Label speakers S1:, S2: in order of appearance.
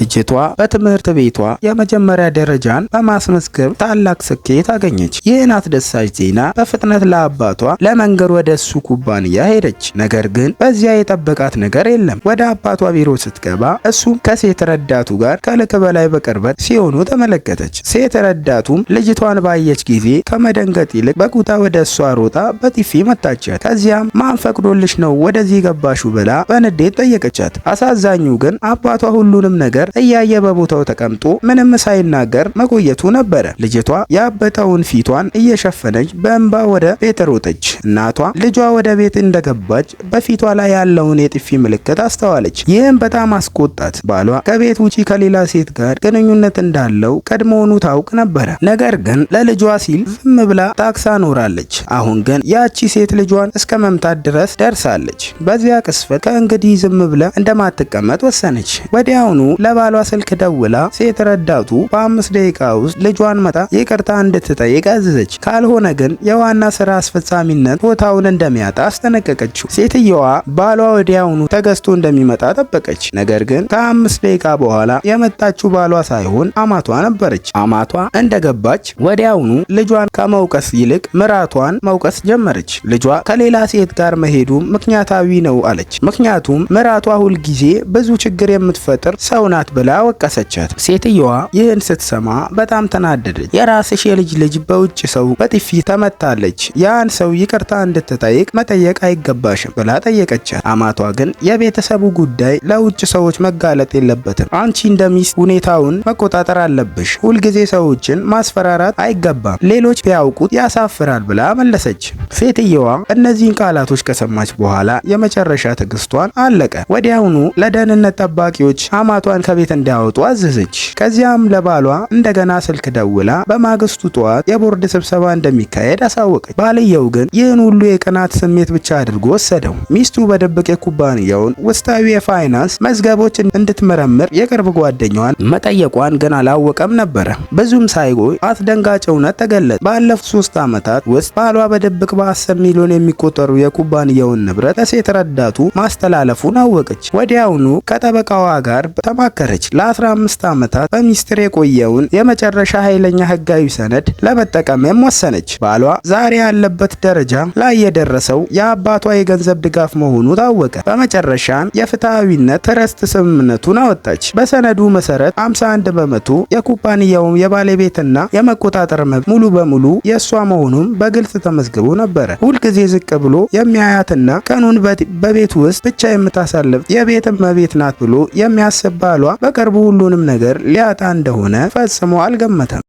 S1: ልጅቷ በትምህርት ቤቷ የመጀመሪያ ደረጃን በማስመዝገብ ታላቅ ስኬት አገኘች። ይህን አስደሳች ዜና በፍጥነት ለአባቷ ለመንገር ወደ እሱ ኩባንያ ሄደች። ነገር ግን በዚያ የጠበቃት ነገር የለም። ወደ አባቷ ቢሮ ስትገባ እሱም ከሴት ረዳቱ ጋር ከልክ በላይ በቅርበት ሲሆኑ ተመለከተች። ሴት ረዳቱም ልጅቷን ባየች ጊዜ ከመደንገጥ ይልቅ በቁጣ ወደ እሷ ሮጣ በጥፊ መታቻት። ከዚያም ማን ፈቅዶልሽ ነው ወደዚህ ገባሹ ብላ በንዴት ጠየቀቻት። አሳዛኙ ግን አባቷ ሁሉንም ነገር እያየ በቦታው ተቀምጦ ምንም ሳይናገር መቆየቱ ነበረ። ልጅቷ ያበጠውን ፊቷን እየሸፈነች በእንባ ወደ ቤት ሮጠች። እናቷ ልጇ ወደ ቤት እንደገባች በፊቷ ላይ ያለውን የጥፊ ምልክት አስተዋለች። ይህም በጣም አስቆጣት። ባሏ ከቤት ውጪ ከሌላ ሴት ጋር ግንኙነት እንዳለው ቀድሞውኑ ታውቅ ነበረ። ነገር ግን ለልጇ ሲል ዝም ብላ ታክሳ ኖራለች። አሁን ግን ያቺ ሴት ልጇን እስከ መምታት ድረስ ደርሳለች። በዚያ ቅስፈት ከእንግዲህ ዝም ብላ እንደማትቀመጥ ወሰነች። ወዲያውኑ ለባሏ ስልክ ደውላ ሴት ረዳቱ በ5 ደቂቃ ውስጥ ልጇን መጣ ይቅርታ እንድትጠይቅ አዘዘች። ካልሆነ ግን የዋና ስራ አስፈጻሚነት ቦታውን እንደሚያጣ አስጠነቀቀችው። ሴትየዋ ባሏ ወዲያውኑ ተገዝቶ እንደሚመጣ ጠበቀች። ነገር ግን ከ5 ደቂቃ በኋላ የመጣችው ባሏ ሳይሆን አማቷ ነበረች። አማቷ እንደገባች ወዲያውኑ ልጇን ከመውቀስ ይልቅ ምራቷን መውቀስ ጀመረች። ልጇ ከሌላ ሴት ጋር መሄዱ ምክንያታዊ ነው አለች። ምክንያቱም ምራቷ ሁልጊዜ ብዙ ችግር የምትፈጥር ሰው ናት ብላ ወቀሰቻት። ሴትየዋ ይህን ስትሰማ በጣም ተናደደች። የራስሽ የልጅ ልጅ በውጭ ሰው በጥፊ ተመታለች፣ ያን ሰው ይቅርታ እንድትጠይቅ መጠየቅ አይገባሽም ብላ ጠየቀቻት። አማቷ ግን የቤተሰቡ ጉዳይ ለውጭ ሰዎች መጋለጥ የለበትም፣ አንቺ እንደሚስት ሁኔታውን መቆጣጠር አለብሽ፣ ሁልጊዜ ሰዎችን ማስፈራራት አይገባም፣ ሌሎች ቢያውቁት ያሳፍራል ብላ መለሰች። ሴትየዋ እነዚህን ቃላቶች ከሰማች በኋላ የመጨረሻ ትዕግስቷን አለቀ። ወዲያውኑ ለደህንነት ጠባቂዎች አማቷን ከቤት እንዲያወጡ አዘዘች። ከዚያም ለባሏ እንደገና ስልክ ደውላ በማግስቱ ጠዋት የቦርድ ስብሰባ እንደሚካሄድ አሳወቀች። ባልየው ግን ይህን ሁሉ የቅናት ስሜት ብቻ አድርጎ ወሰደው። ሚስቱ በድብቅ የኩባንያውን ውስጣዊ የፋይናንስ መዝገቦች እንድትመረምር የቅርብ ጓደኛዋን መጠየቋን ግን አላወቀም ነበረ። ብዙም ሳይቆይ አስደንጋጭ እውነት ተገለጸ። ባለፉት 3 ዓመታት ውስጥ ባሏ በድብቅ በ10 ሚሊዮን የሚቆጠሩ የኩባንያውን ንብረት ለሴት ረዳቱ ማስተላለፉን አወቀች። ወዲያውኑ ከጠበቃዋ ጋር ተማከረች። ለ15 ዓመታት በሚስጥር የቆየውን የመጨረሻ ኃይለኛ ህጋዊ ሰነድ ለመጠቀምም ወሰነች። ባሏ ዛሬ ያለበት ደረጃ ላይ የደረሰው የአባቷ የገንዘብ ድጋፍ መሆኑ ታወቀ። በመጨረሻም የፍትሐዊነት ትረስት ስምምነቱን አወጣች። በሰነዱ መሰረት 51 በመቶ የኩባንያው የባለቤትና የመቆጣጠር መብት ሙሉ በሙሉ የእሷ መሆኑን በግልጽ ተመዝግቦ ነበረ። ሁልጊዜ ዝቅ ብሎ የሚያያትና ቀኑን በቤት ውስጥ ብቻ የምታሳልፍ የቤት እመቤት ናት ብሎ የሚያስብ ባሏ በቅርቡ ሁሉንም ነገር ሊያጣ እንደሆነ ፈጽሞ አልገመተም።